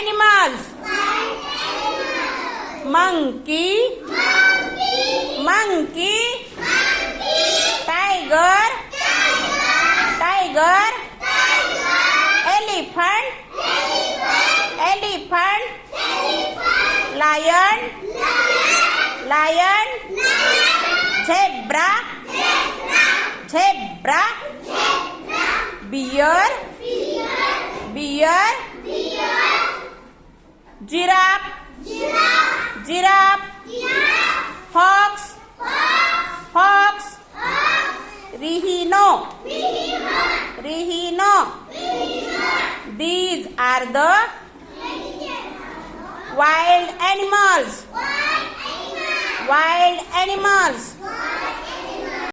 animals. Monkey. Monkey. Tiger. Tiger. Elephant. Elephant. Lion. Lion. Zebra. Zebra. Bear. Bear. Giraffe. Giraffe. Fox. Fox. Rhino. Rhino. These are the wild animals. Wild animals.